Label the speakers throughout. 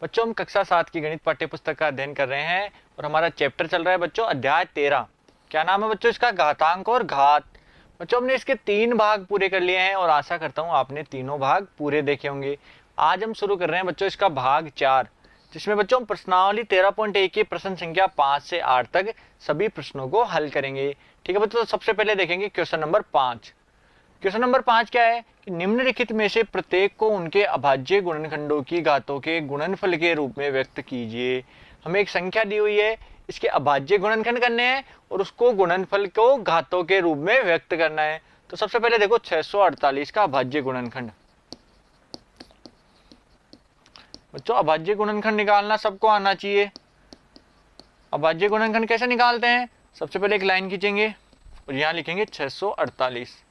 Speaker 1: बच्चों हम कक्षा 7 की गणित पाठ्य पुस्तक का अध्ययन कर रहे हैं और हमारा चैप्टर चल रहा है बच्चों अध्याय 13। क्या नाम है बच्चों इसका? घातांक और घात। बच्चों हमने इसके 3 भाग पूरे कर लिए हैं और आशा करता हूँ आपने तीनों भाग पूरे देखे होंगे। आज हम शुरू कर रहे हैं बच्चों इसका भाग 4, जिसमें बच्चों हम प्रश्नावली 13.1 की प्रश्न संख्या 5 से 8 तक सभी प्रश्नों को हल करेंगे। ठीक है बच्चों, तो सबसे पहले देखेंगे क्वेश्चन नंबर 5। क्वेश्चन नंबर 5 क्या है कि निम्नलिखित में से प्रत्येक को उनके अभाज्य गुणनखंडों की घातों के गुणनफल के रूप में व्यक्त कीजिए। हमें एक संख्या दी हुई है, इसके अभाज्य गुणनखंड करने हैं और उसको गुणनफल को घातों के रूप में व्यक्त करना है। तो सबसे पहले देखो 648 का अभाज्य गुणनखंड। बच्चों अभाज्य गुणनखंड निकालना सबको आना चाहिए। अभाज्य गुणनखंड कैसे निकालते हैं? सबसे पहले एक लाइन खींचेंगे और यहाँ लिखेंगे 648।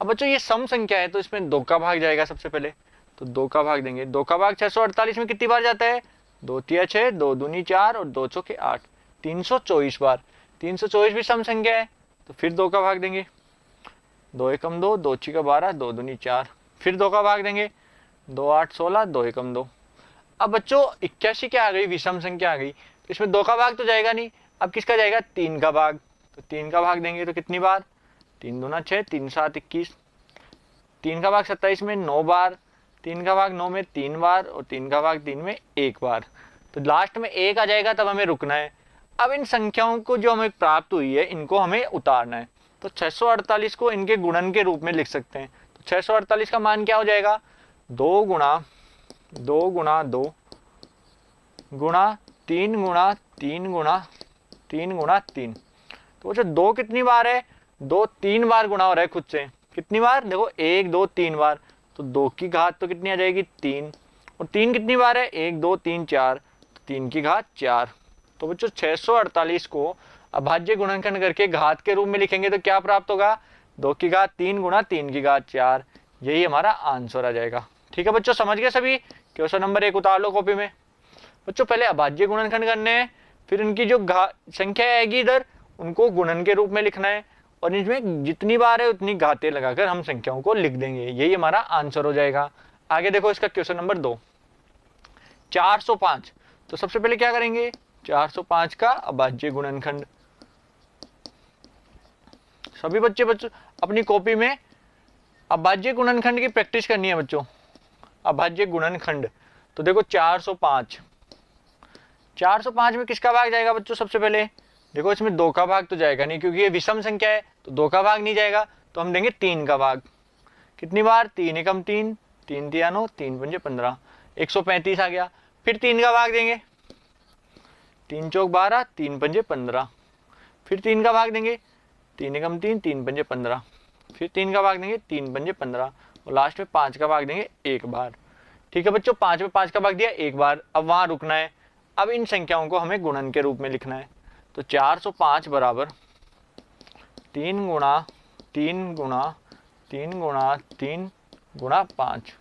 Speaker 1: अब बच्चों ये सम संख्या है तो इसमें 2 का भाग जाएगा। सबसे पहले तो 2 का भाग देंगे। 2 का भाग 648 में कितनी बार जाता है? 2 तिया 6, 2 दूनी 4 और 2 चौके 8, 324 बार। 324 भी सम संख्या है तो फिर 2 का भाग देंगे। 2 एकम 2, 2 छिका 12, 2 दूनी 4, फिर 2 का भाग देंगे। 2 8 16, 2 एकम 2। अब बच्चों 81 क्या आ गई? विषम संख्या आ गई। तो इसमें 2 का भाग तो जाएगा नहीं, अब किसका जाएगा? 3 का भाग। तो 3 का भाग देंगे तो कितनी बार? 3 दूना 6, 3 7 21। 3 का भाग 27 में 9 बार, 3 का भाग 9 में 3 बार और 3 का भाग 3 में 1 बार। तो लास्ट में 1 आ जाएगा, तब हमें रुकना है। अब इन संख्याओं को जो हमें प्राप्त हुई है इनको हमें उतारना है। तो 648 को इनके गुणन के रूप में लिख सकते हैं। तो 648 का मान क्या हो जाएगा? 2 गुणा 2 गुणा 2 गुणा 3 गुणा 3 गुणा 3 गुणा 3। तो जो 2 कितनी बार है? 2 3 बार गुणा हो रहा है खुद से। कितनी बार? देखो 1 2 3 बार। तो 2 की घात तो कितनी आ जाएगी? 3। और 3 कितनी बार है? 1 2 3 4, तो 3 की घात 4। तो बच्चों 648 को अभाज्य गुणनखंड करके घात के रूप में लिखेंगे तो क्या प्राप्त होगा? 2 की घात 3 गुणा 3 की घात 4। यही हमारा आंसर आ जाएगा। ठीक है बच्चों, समझ गए सभी? क्वेश्चन नंबर 1 उतार लो कॉपी में। बच्चों पहले अभाज्य गुणनखंड करने हैं, फिर इनकी जो संख्या आएगी इधर उनको गुणन के रूप में लिखना है और इसमें जितनी बार है उतनी घातें लगाकर हम संख्याओं को लिख देंगे। यही हमारा आंसर हो जाएगा। आगे देखो इसका क्वेश्चन नंबर 2, 405। तो सबसे पहले क्या करेंगे? 405 का अभाज्य गुणनखंड। सभी बच्चे अपनी कॉपी में अभाज्य गुणनखंड की प्रैक्टिस करनी है बच्चों। अभाज्य गुणनखंड तो देखो 405 में किसका भाग जाएगा बच्चों? सबसे पहले देखो इसमें 2 का भाग तो जाएगा नहीं क्योंकि ये विषम संख्या है, तो 2 का भाग नहीं जाएगा। तो हम देंगे 3 का भाग। कितनी बार? 3 एकम 3, 3 तिया 9, 3 पंजे 15, 135 आ गया। फिर 3 का भाग देंगे। 3 चौक 12, 3 पंजे 15, फिर 3 का भाग देंगे। 3 एकम 3, 3 पंजे 15, फिर 3 का भाग देंगे। 3 पंजे 15 और लास्ट में 5 का भाग देंगे 1 बार। ठीक है बच्चों, 5 में 5 का भाग दिया 1 बार। अब वहां रुकना है। अब इन संख्याओं को हमें गुणन के रूप में लिखना है। तो 405 बराबर 3 गुणा 3 गुणा 3 गुणा 3 गुणा 5।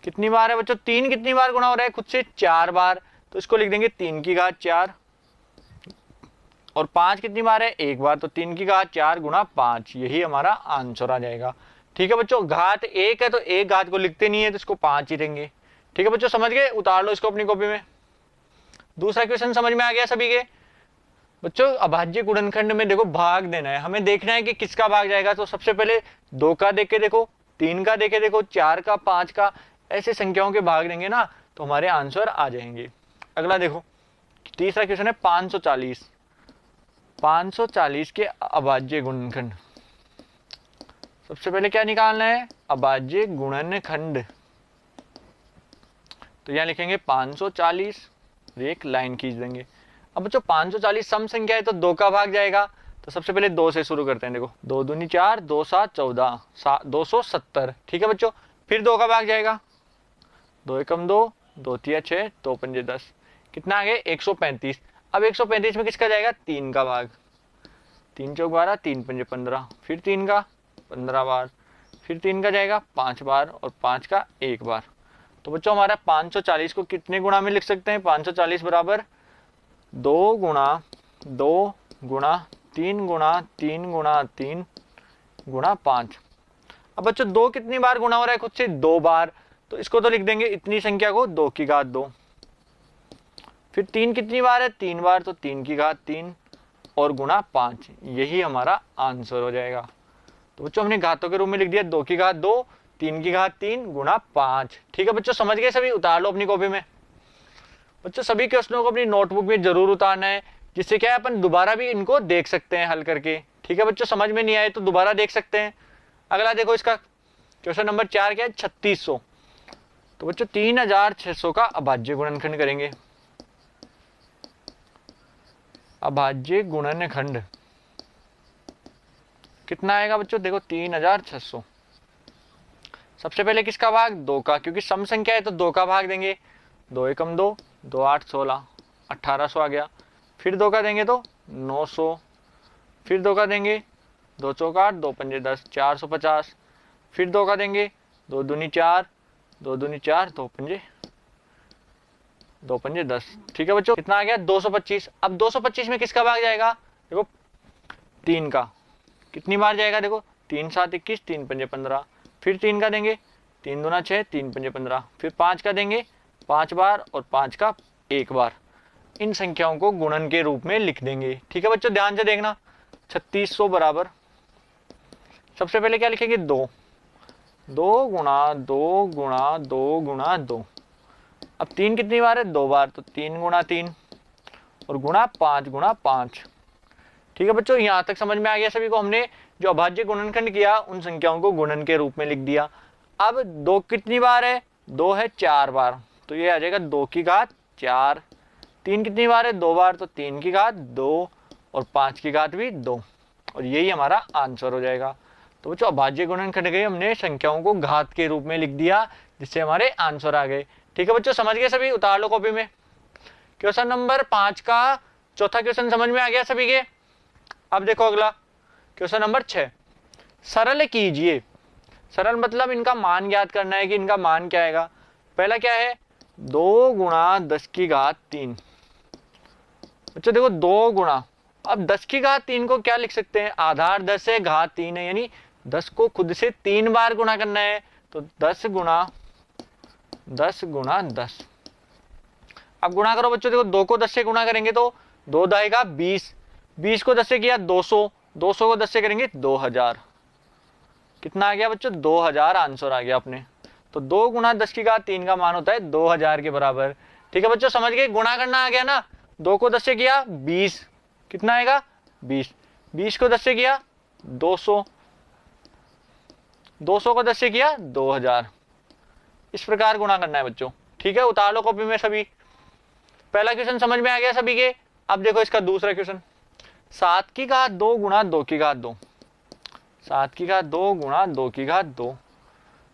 Speaker 1: कितनी बार है बच्चों? 3 कितनी बार गुणा हो रहा है खुद से? 4 बार। तो इसको लिख देंगे 3 की घात 4। और 5 कितनी बार है? 1 बार। तो 3 की घात 4 गुणा 5। यही हमारा आंसर आ जाएगा। ठीक है बच्चों, घात 1 है तो एक घात को लिखते नहीं है तो इसको 5 ही देंगे। ठीक है बच्चों, समझ गए? उतार लो इसको अपनी कॉपी में। दूसरा क्वेश्चन समझ में आ गया सभी के? बच्चों अभाज्य गुणनखंड में देखो भाग देना है, हमें देखना है कि किसका भाग जाएगा। तो सबसे पहले 2 का देके देखो, 3 का देके देखो, 4 का, 5 का, ऐसे संख्याओं के भाग देंगे ना तो हमारे आंसर आ जाएंगे। अगला देखो तीसरा क्वेश्चन है 540। 540 के अभाज्य गुणनखंड। सबसे पहले क्या निकालना है? अभाज्य गुणनखंड। तो यहां लिखेंगे 540, एक लाइन खींच देंगे। अब बच्चों 540 सम संख्या है तो 2 का भाग जाएगा। तो सबसे पहले 2 से शुरू करते हैं। देखो 2 दूनी 4, 2 7 14, 270। ठीक है बच्चों, फिर 2 का भाग जाएगा। 2 एकम 2, 2 तिया 6, 2 पंजे 10। कितना आ गया? 135। अब 135 में किसका जाएगा? 3 का भाग। 3 चौक 12, 3 पंजे 15, फिर 3 का 15 बार, फिर 3 का जाएगा 5 बार और 5 का 1 बार। तो बच्चों हमारा 540 को कितने गुणा में लिख सकते हैं? 540 बराबर 2 गुणा 2 गुणा 3 गुणा 3 गुणा 3 गुणा 5। अब बच्चों 2 कितनी बार गुणा हो रहा है खुद से? 2 बार। तो इसको तो लिख देंगे इतनी संख्या को 2 की घात 2। फिर 3 कितनी बार है, 3 बार, तो 3 की घात 3 और गुणा 5, यही हमारा आंसर हो जाएगा। तो बच्चों हमने घातों के रूप में लिख दिया 2 की घात 2, 3 की घात 3 गुणा 5। ठीक है बच्चों, समझ गए सभी? उतार लो अपनी कॉपी में। बच्चों सभी क्वेश्चनों को अपनी नोटबुक में जरूर उतारना है, जिससे क्या है अपन दोबारा भी इनको देख सकते हैं हल करके। ठीक है बच्चों, समझ में नहीं आए तो दोबारा देख सकते हैं। अगला देखो, इसका क्वेश्चन नंबर 4 क्या है, 3600। तो बच्चों 3600 का अभाज्य गुणनखंड करेंगे। अभाज्य गुणनखंड कितना आएगा बच्चों, देखो 3600। सबसे पहले किसका भाग, 2 का, क्योंकि सम संख्या है तो 2 का भाग देंगे। 2 एकम 2, 2 8 16, 1800 आ गया। फिर 2 का देंगे तो 900, फिर 2 का देंगे 2 चौक 8, 2 पंजे 10, 450। फिर 2 का देंगे 2 दूनी 4, 2 दूनी 4, 2 पंजे 10। ठीक है बच्चों, कितना आ गया, 225। अब 225 में किसका भाग जाएगा, देखो 3 का। कितनी बार जाएगा, देखो 3 7 21, 3 पंजे 15। फिर 3 का देंगे, 3 दूना 6, 3 पंजे 15। फिर 5 का देंगे 5 बार और 5 का 1 बार। इन संख्याओं को गुणन के रूप में लिख देंगे। ठीक है बच्चों, ध्यान से देखना। 3600 बराबर, सबसे पहले क्या लिखेंगे, 2 2 गुणा 2 गुणा 2 गुणा 2। अब 3 कितनी बार है, 2 बार, तो 3 गुणा 3 और गुणा 5 गुणा 5। ठीक है बच्चों, यहां तक समझ में आ गया सभी को? हमने जो अभाज्य गुणनखंड किया उन संख्याओं को गुणन के रूप में लिख दिया। अब 2 कितनी बार है, 2 है 4 बार, तो ये आ जाएगा 2 की घात 4। 3 कितनी बार है, 2 बार, तो 3 की घात 2 और 5 की घात भी 2, और यही हमारा आंसर हो जाएगा। तो बच्चों अभाज्य गुणनखंड के हमने संख्याओं को घात के रूप में लिख दिया, जिससे हमारे आंसर आ गए। ठीक है बच्चों, समझ गए सभी? उतार लो कॉपी में। क्वेश्चन नंबर 5 का चौथा क्वेश्चन समझ में आ गया सभी के? अब देखो अगला क्वेश्चन नंबर 6, सरल कीजिए। सरल मतलब इनका मान ज्ञात करना है कि इनका मान क्या आएगा। पहला क्या है, 2 गुणा 10 की घात 3। बच्चों देखो 2 गुणा, अब 10 की घात 3 को क्या लिख सकते हैं, आधार 10 है, घात 3 है, यानी 10 को खुद से 3 बार गुणा करना है। तो 10 गुणा 10। अब गुणा करो बच्चों, देखो 2 को 10 से गुणा करेंगे तो 2 दाएगा 20, 20 को 10 से किया 200, 200 को 10 से करेंगे 2000। कितना आ गया बच्चों, 2000 आंसर आ गया अपने। तो 2 गुणा 10 की घात 3 का मान होता है 2000 के बराबर। ठीक है बच्चों, समझ गए? गुणा करना आ गया ना। 2 को 10 से किया 20, कितना आएगा 20, 20 को 10 से किया 200, 200 को 10 से किया 2000। इस प्रकार गुणा करना है बच्चों। ठीक है, उतार लो कॉपी में सभी। पहला क्वेश्चन समझ में आ गया सभी के? अब देखो इसका दूसरा क्वेश्चन, 7 की घात 2 गुणा 2 की घात 2। 7 की घात 2 गुणा 2 की घात 2।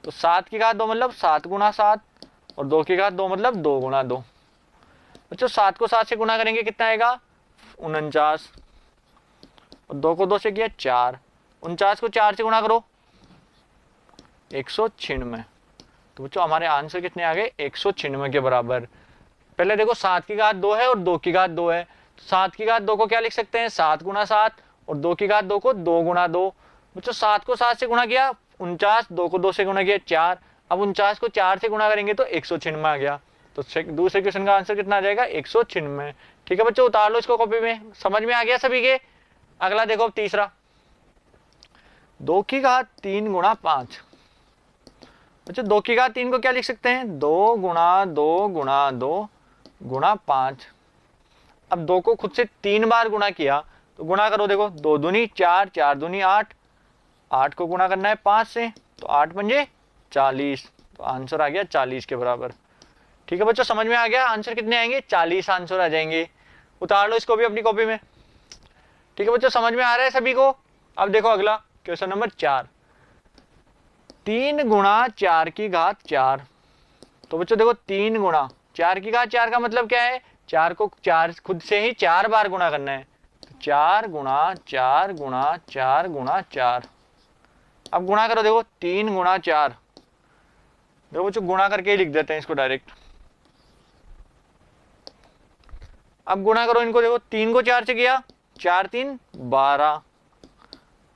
Speaker 1: तो 7 की घात 2 मतलब 7 गुणा 7 और 2 की घात 2 मतलब 2 गुणा 2। बच्चों 7 को 7 से गुणा करेंगे कितना आएगा, 49, और 2 को 2 से किया 4, 49 को 4 से गुणा करो 196। तो बच्चों हमारे आंसर कितने आ गए, 196 के बराबर। पहले देखो 7 की घात 2 है और 2 की घात 2 है, तो 7 की घात 2 को क्या लिख सकते हैं, 7 गुणा 7, और 2 की घात 2 को 2 गुणा 2। बच्चों 7 को 7 से गुणा किया 49, 2 को 2 से गुणा किया 4, अब 49 को 4 से गुणा करेंगे तो 196 आ गया। तो दूसरे क्वेश्चन का आंसर कितना आ जाएगा, 196। ठीक है बच्चों, उतार लो इसको कॉपी में। समझ में आ गया सभी के? अगला देखो तीसरा, 2 की घात 3 गुणा 5। बच्चों 2 की घात 3 को क्या लिख सकते हैं, 2 गुणा 2 गुणा 2 गुणा 5। अब 2 को खुद से 3 बार गुणा किया तो गुणा करो, देखो 2 दूनी 4, 4 दूनी 8, 8 को गुणा करना है 5 से, तो 8 पंजे 40, तो आंसर आ गया 40 के बराबर। ठीक है बच्चों, समझ में आ गया? आंसर कितने आएंगे, 40 आंसर आ जाएंगे। उतार लो इसको भी अपनी कॉपी में। ठीक है बच्चों, समझ में आ रहा है सभी को? अब देखो अगला क्वेश्चन नंबर 4, 3 गुणा 4 की घात 4। तो बच्चों देखो 3 गुणा 4 की घात 4 का मतलब क्या है, 4 को 4 खुद से ही 4 बार गुणा करना है। तो 4 गुणा 4 गुणा 4 गुणा 4। अब गुणा करो, देखो 3 गुणा 4, देखो बच्चों गुणा करके ही लिख देते हैं इसको डायरेक्ट। अब गुणा करो इनको, देखो 3 को 4 से किया 4 3 12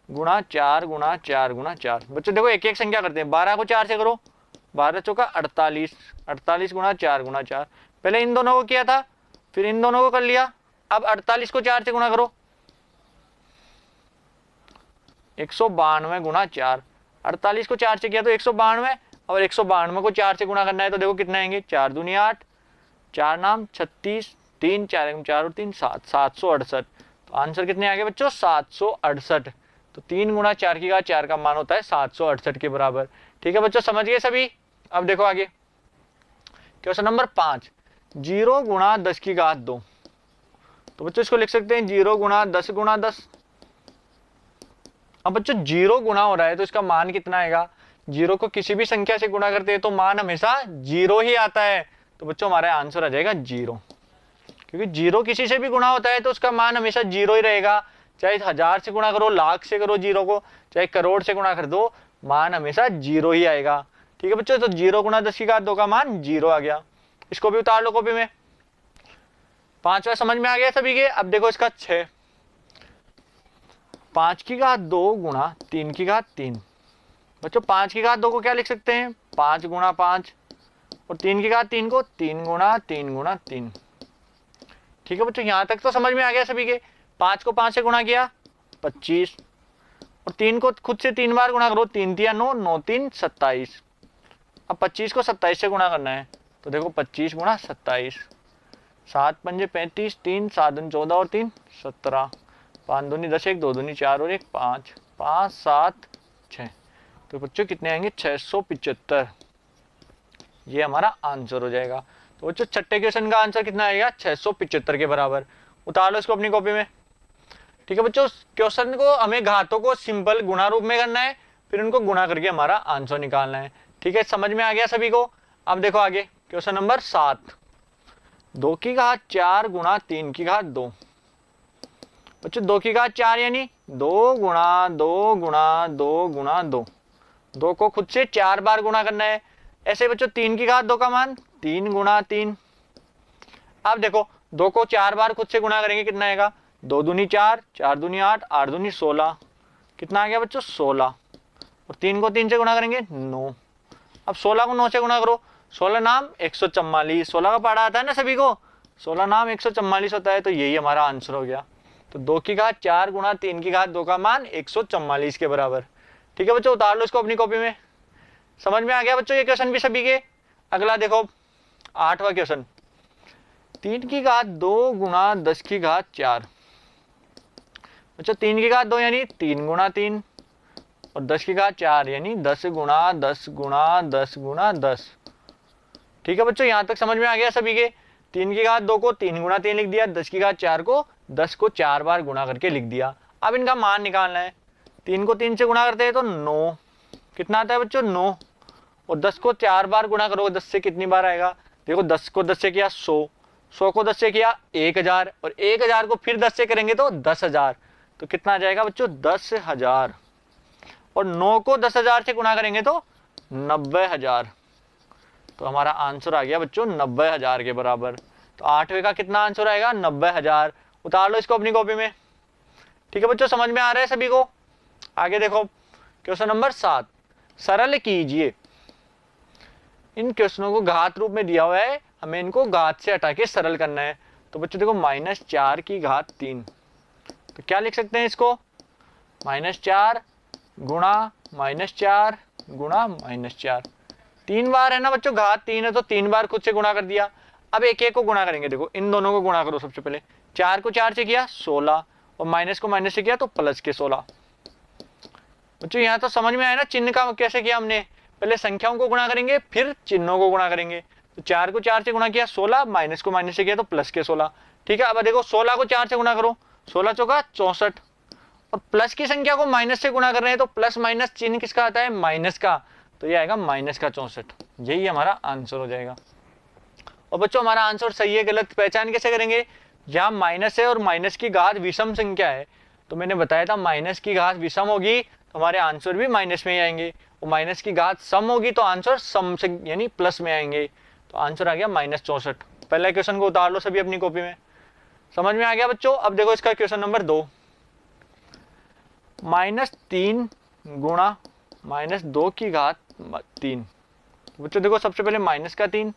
Speaker 1: गुणा 4 गुणा 4 गुणा 4। बच्चों देखो एक एक संख्या करते हैं, 12 को 4 से करो, 12 चौका 48, 48 गुणा 4 गुणा 4। पहले इन दोनों को किया था फिर इन दोनों को कर लिया। अब 48 को 4 से गुणा करो, 192 गुणा 4। 48 को 4 से किया तो 192, और 192 को 4 से गुणा करना है तो देखो कितने आएंगे, 4 दूनी 8, 4 नाम 36, 3 4 4 और 3 7, 768। तो आंसर कितने आ गए बच्चों, 768। तो 3 गुणा 4 की घात 4 का मान होता है 768 के बराबर। ठीक है बच्चों, समझ गए सभी। अब देखो आगे क्वेश्चन नंबर 5, 0 गुणा 10 की घात 2। तो बच्चों इसको लिख सकते हैं 0 गुणा 10 गुणा 10। अब बच्चों 0 गुणा हो रहा है तो इसका मान कितना आएगा, 0 को किसी भी संख्या से गुणा करते हैं तो मान हमेशा 0 ही आता है। तो बच्चों हमारा आंसर आ जाएगा 0, क्योंकि 0 किसी से भी गुणा होता है तो उसका मान हमेशा 0 ही रहेगा। चाहे 1000 से गुणा करो, लाख से करो 0 को, चाहे करोड़ से गुणा कर दो, मान हमेशा 0 ही आएगा। ठीक है बच्चों, तो 0 गुणा 10 की घात 2 का मान 0 आ गया। इसको भी उतार लो कॉपी में। 5वां समझ में आ गया सभी के। अब देखो इसका 6, 5 की घात 2 गुणा 3 की घात 3। बच्चों 5 की घात 2 को क्या लिख सकते हैं, 5 गुणा 5, और 3 की घात 3 को 3 गुणा 3 गुणा 3। ठीक है बच्चों, यहां तक तो समझ में आ गया सभी के। 5 को 5 से गुणा किया 25, और 3 को खुद से 3 बार गुणा करो, 3 3 9, 9 3 27। अब 25 को 27 से गुणा करना है तो देखो 25 गुणा 27, 7 पंजे 35, 3 7 दूनी 14 और 3 17, 5 दूनी 10, 1 2 दूनी 4 और 1 5, 5 7 6। तो बच्चों कितने आएंगे, 675। ये हमारा आंसर हो जाएगा। तो बच्चों छठे क्वेश्चन का आंसर कितना आएगा, 675 के बराबर। उतार लो इसको अपनी कॉपी में। ठीक है बच्चों, क्वेश्चन को हमें घातों को सिंपल गुणा रूप में करना है, फिर उनको गुणा करके हमारा आंसर निकालना है। ठीक है, समझ में आ गया सभी को। अब देखो आगे क्वेश्चन नंबर 7, 2 की घात 4 गुणा 3 की घात 2। बच्चों 2 की घात 4 यानी 2 गुणा 2 गुणा 2 गुणा 2। 2 को खुद से 4 बार गुणा करना है। ऐसे बच्चों 3 की घात 2 का मान 3 गुणा 3। अब देखो 2 को 4 बार खुद से गुणा करेंगे, कितना आएगा, 2 दूनी 4, 4 दूनी 8, 8 दूनी 16। कितना आ गया बच्चों, 16। और 3 को 3 से गुणा करेंगे 9। अब 16 को 9 से गुणा करो, 16 नाम 144। 16 का पढ़ा आता है ना सभी को, 16 नाम 144 होता है। तो यही हमारा आंसर हो गया। तो 2 की घात 4 गुणा 3 की घात 2 का मान 144 के बराबर। ठीक है बच्चों, उतार लो इसको अपनी कॉपी में। समझ में आ गया बच्चों ये क्वेश्चन भी सभी के। अगला देखो 8वां क्वेश्चन, 3 की घात 2 गुणा 10 की घात 4। बच्चों 3 की घात 2 यानी 3 गुणा 3, और 10 की घात 4 यानी 10 गुणा 10 गुणा 10 गुणा 10। ठीक है बच्चों, यहां तक समझ में आ गया सभी के। 3 की घात 2 को 3 गुणा 3 लिख दिया, 10 की घात 4 को 10 को 4 बार गुणा करके लिख दिया। अब इनका मान निकालना है। 3 को 3 से गुणा करते हैं तो 9। कितना आता है बच्चों, 9। और 10 को 4 बार गुणा करोगे 10 से कितनी बार आएगा, देखो 10 को 10 से किया 100, 100 को 10 से किया 1000, और 1000 को फिर 10 से करेंगे तो 10,000। तो कितना आ जाएगा बच्चों, 10,000। और 9 को 10,000 से गुणा करेंगे तो 90,000। तो हमारा आंसर आ गया बच्चों 90,000 के बराबर। तो 8वें का कितना आंसर आएगा, 90,000। उतार लो इसको अपनी कॉपी में। ठीक है बच्चों, समझ में आ रहा है सभी को। आगे देखो क्वेश्चन नंबर 7, सरल कीजिए। इन क्वेश्चनों को घात रूप में दिया हुआ है, हमें इनको घात से हटा के सरल करना है। तो बच्चों देखो -4 की घात 3। तो क्या लिख सकते हैं इसको, -4 गुणा -4 गुणा -4। 3 बार है ना बच्चों, घात 3 है तो 3 बार खुद से गुणा कर दिया। अब एक एक को गुणा करेंगे। देखो इन दोनों को गुणा करो। सबसे पहले 4 को 4 से किया 16, और माइनस को माइनस से किया तो प्लस के 16। बच्चों यहाँ तो समझ में आया ना चिन्ह का कैसे किया हमने। पहले संख्याओं को गुणा करेंगे, फिर चिन्हों को गुणा करेंगे। तो 4 को 4 से गुणा किया 16, माइनस को माइनस से किया तो प्लस के 16। ठीक है, अब देखो 16 को 4 से गुणा करो, 16 चौका 64, और प्लस की संख्या को माइनस से गुणा कर रहे हैं तो प्लस माइनस चिन्ह किसका आता है, माइनस का। तो ये आएगा माइनस का 64। यही हमारा आंसर हो जाएगा। और बच्चों हमारा आंसर सही है गलत पहचान कैसे करेंगे, जहां माइनस है और माइनस की घात विषम संख्या है, तो मैंने बताया था माइनस की घात विषम होगी तो हमारे आंसर भी माइनस में ही आएंगे, और माइनस की घात सम होगी तो आंसर सम से यानी प्लस में आएंगे। तो आंसर आ गया -64। पहले क्वेश्चन को उतार लो सभी अपनी कॉपी में। समझ में आ गया बच्चों। अब देखो इसका क्वेश्चन नंबर 2, -3 गुणा -2 की घात 3। बच्चों देखो सबसे पहले माइनस का 3,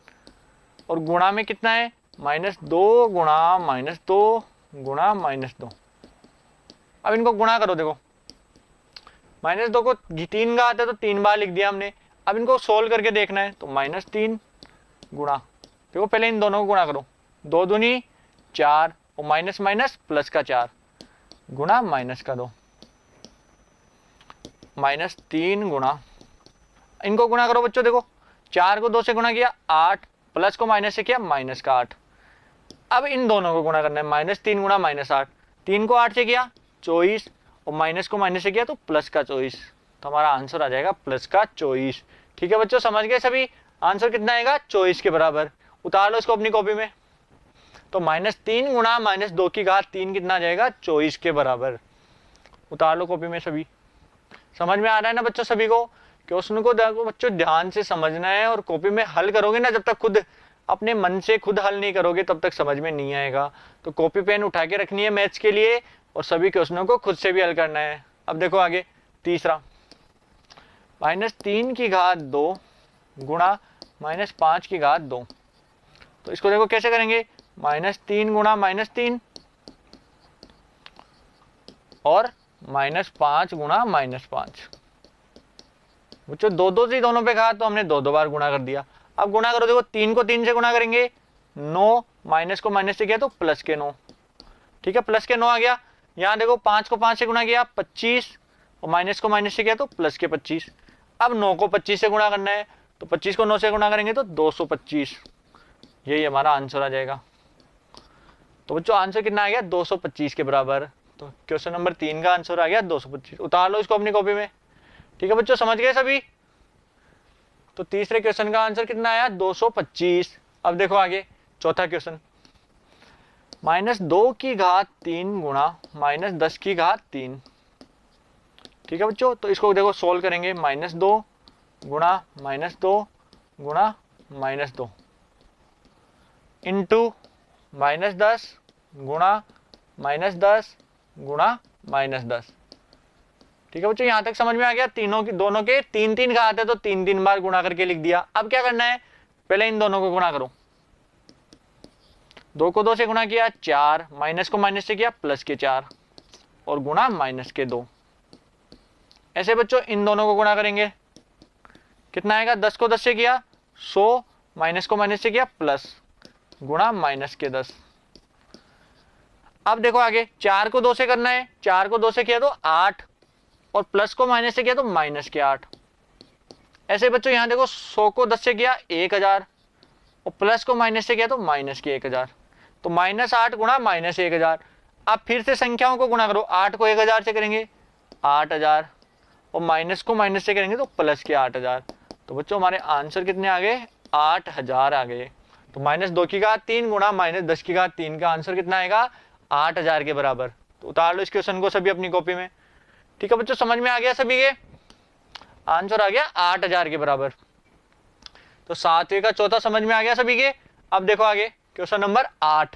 Speaker 1: और गुणा में कितना है -2 गुणा -2 गुणा -2। अब इनको गुणा करो, देखो -2 को 3 घात है तो 3 बार लिख दिया हमने। अब इनको सोल्व करके देखना है तो -3 गुणा, देखो पहले इन दोनों को गुणा करो, 2 दूनी 4 और माइनस माइनस प्लस का 4 गुणा -2 -3 गुणा, इनको गुणा करो बच्चों, देखो 4 को 2 से गुणा किया 8, प्लस को माइनस से किया -8। अब इन दोनों को गुणा करना है, -3 गुणा -8, 3 को 8 से किया 24 और माइनस को माइनस से किया तो प्लस का 24, तो हमारा आंसर आ जाएगा प्लस का 24। ठीक है बच्चों, समझ गए सभी? आंसर कितना आएगा? 24 के बराबर। उतार लो इसको अपनी कॉपी में। तो -3 गुणा -2 की घात 3 कितना आ जाएगा? 24 के बराबर। उतार लो कॉपी में सभी। समझ में आ रहा है ना बच्चों सभी को? क्वेश्चन को बच्चों ध्यान से समझना है और कॉपी में हल करोगे ना, जब तक खुद अपने मन से खुद हल नहीं करोगे तब तक समझ में नहीं आएगा। तो कॉपी पेन उठा के रखनी है मैथ्स के लिए और सभी क्वेश्चनों को खुद से भी हल करना है। अब देखो आगे तीसरा, -3 की घात 2 गुणा -5 की घात 2। तो इसको देखो कैसे करेंगे, -3 गुणा -3 और -5 गुणा -5। बच्चों 2 से दोनों पे घात तो हमने 2 बार गुणा कर दिया। अब गुणा करो, देखो 3 को 3 से गुणा करेंगे 9, माइनस को माइनस से किया तो प्लस के 9। ठीक है, प्लस के 9 आ गया। यहाँ देखो 5 को 5 से गुणा किया 25 और माइनस को माइनस से किया तो प्लस के 25। अब 9 को 25 से गुणा करना है तो 25 को 9 से गुणा करेंगे तो 225। यही हमारा आंसर आ जाएगा। तो बच्चों आंसर कितना आ गया? 225 के बराबर। तो क्वेश्चन नंबर 3 का आंसर आ गया 225। उतार लो इसको अपनी कॉपी में। ठीक है बच्चों, समझ गए सभी? तो तीसरे क्वेश्चन का आंसर कितना आया? 225। अब देखो आगे चौथा क्वेश्चन, -2 की घात 3 गुणा -10 की घात 3। ठीक है बच्चों, तो इसको देखो सोल्व करेंगे, -2 गुणा -2 गुणा -2 इंटू -10 गुणा -10 गुणा -10। ठीक है बच्चों, यहां तक समझ में आ गया? तीनों की दोनों के 3 घात है तो 3 बार गुणा करके लिख दिया। अब क्या करना है, पहले इन दोनों को गुणा करो। 2 को 2 से गुणा किया 4, माइनस को माइनस से किया प्लस के 4 और गुणा -2। ऐसे बच्चों इन दोनों को गुणा करेंगे, कितना आएगा? 10 को 10 से किया 100, माइनस को माइनस से किया प्लस गुणा -10। अब देखो आगे 4 को 2 से करना है, 4 को 2 से किया तो 8 और प्लस को माइनस से किया तो -8। ऐसे बच्चों यहां देखो 100 को 10 से किया 1000 और प्लस को माइनस से किया तो -1000। तो -8 गुणा -1000। अब फिर से संख्याओं को गुणा करो, 8 को 1000 से करेंगे 8000 और माइनस को माइनस से करेंगे तो प्लस के 8000। तो बच्चों हमारे आंसर कितने आ गए? 8000 आ गए। तो -2 की घात 3 गुणा -10 की घात 3 का आंसर कितना आएगा? 8000 के बराबर। तो उतार लो इस क्वेश्चन को सभी अपनी कॉपी में। ठीक है बच्चों, समझ में आ गया सभी के? आंसर आ गया 8000 के बराबर। तो 7वें का चौथा समझ में आ गया सभी के? अब देखो आगे क्वेश्चन नंबर 8।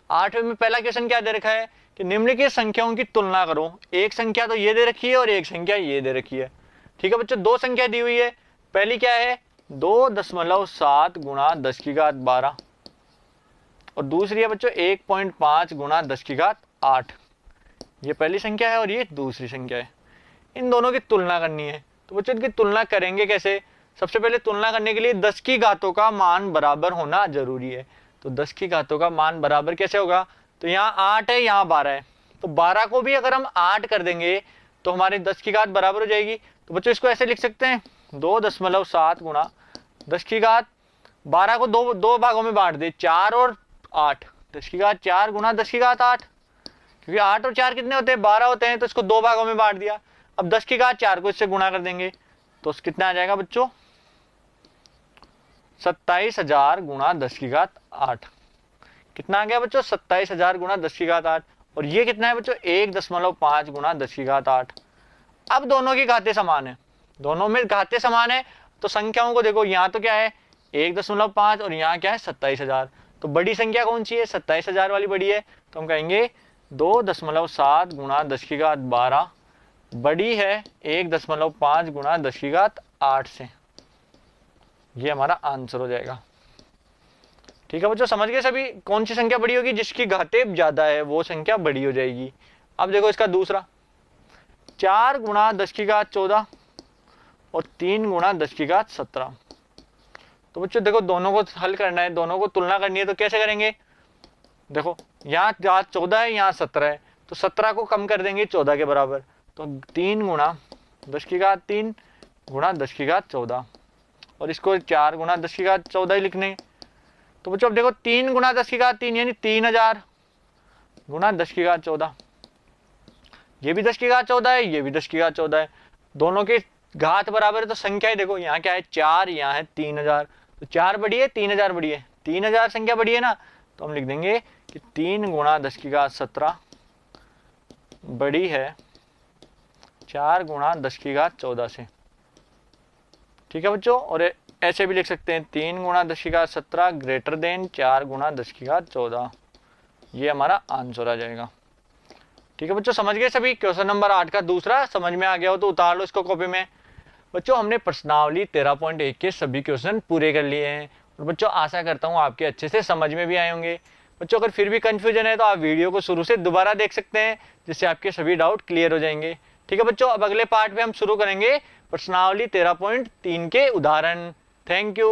Speaker 1: 8वें में पहला क्वेश्चन क्या दे रखा है कि निम्नलिखित संख्याओं की तुलना करो। एक संख्या तो ये दे रखी है और एक संख्या ये दे रखी है। ठीक है बच्चों, दो संख्या दी हुई है। पहली क्या है? 2.7 गुणा 10 की घात 12 और दूसरी है बच्चों 1.5 गुणा 10 की घात 8। ये पहली संख्या है और ये दूसरी संख्या है। इन दोनों की तुलना करनी है। तो बच्चों इनकी तुलना करेंगे कैसे? सबसे पहले तुलना करने के लिए 10 की घातों का मान बराबर होना जरूरी है। तो 10 की घातों का मान बराबर कैसे होगा? तो यहाँ 8 है, यहाँ 12 है, तो 12 को भी अगर हम 8 कर देंगे तो हमारे 10 की घात बराबर हो जाएगी। तो बच्चों इसको ऐसे लिख सकते हैं 2.7 गुणा 10 की घात 12 को दो भागों में बांट दे, 4 और 8, 10 की घात 4 गुणा 10 की घात 8, क्योंकि 8 और 4 कितने होते हैं? 12 होते हैं, तो इसको दो भागों में बांट दिया। अब 10 की घात 4 को इससे गुणा कर देंगे तो कितना आ जाएगा बच्चों? 27000 गुणा 10 की घात 8। कितना आ गया बच्चों? 27000 गुणा 10 की घात 8। और ये कितना है बच्चों? 1.5 गुणा 10 की घात 8। अब दोनों की घातें समान है, दोनों में घातें समान है, तो संख्याओं को देखो, यहाँ तो क्या है 1.5 और यहाँ क्या है 27000। तो बड़ी संख्या कौन सी है? 27000 वाली बड़ी है। तो हम कहेंगे 2.7 गुणा 10 की घात 12 बड़ी है 1.5 गुणा 10 की घात 8 से। ये हमारा आंसर हो जाएगा। ठीक है बच्चों, समझ गए सभी। कौन सी संख्या बड़ी होगी? जिसकी घातें ज्यादा है वो संख्या बड़ी हो जाएगी। अब देखो इसका दूसरा, 4 गुणा 10 की घात 14 और 3 गुणा 10 की घात 17। तो बच्चों देखो दोनों को हल करना है, दोनों को तुलना करनी है, तो कैसे करेंगे? देखो यहाँ घात 14 है, यहाँ 17 है, तो 17 को कम कर देंगे 14 के बराबर, तो 3 गुणा 10 की घात 3 गुणा 10 की घात 14, और इसको 4 गुणा 10 की घात 14 ही लिखने। तो बच्चों अब देखो 3 गुणा 10 की घात 3 यानी 3000 गुणा 10 की घात 14, ये भी 10 की घात 14 है, ये भी 10 की घात 14 है, दोनों की घात बराबर है, तो संख्या है देखो यहाँ क्या है 4, यहाँ है 3000, तो 4 बड़ी है 3000 बड़ी है, 3000 संख्या बड़ी है ना, तो हम लिख देंगे कि 3 गुणा 10 की घात 17 बड़ी है 4 गुणा 10 की घात 14 से। ठीक है बच्चों, और ऐसे भी लिख सकते हैं 3 गुणा 10 की घात 17 ग्रेटर देन 4 गुणा 10 की घात 14, ये हमारा आंसर आ जाएगा। ठीक है बच्चों, समझ गए सभी। क्वेश्चन नंबर 8 का दूसरा समझ में आ गया हो तो उतार लो इसको कॉपी में। बच्चों हमने प्रश्नावली 13.1 के सभी क्वेश्चन पूरे कर लिए हैं, और बच्चों आशा करता हूँ आपके अच्छे से समझ में भी आए होंगे। बच्चों अगर फिर भी कंफ्यूजन है तो आप वीडियो को शुरू से दोबारा देख सकते हैं, जिससे आपके सभी डाउट क्लियर हो जाएंगे। ठीक है बच्चों, अब अगले पार्ट में हम शुरू करेंगे प्रश्नावली 13.3 के उदाहरण। Thank you.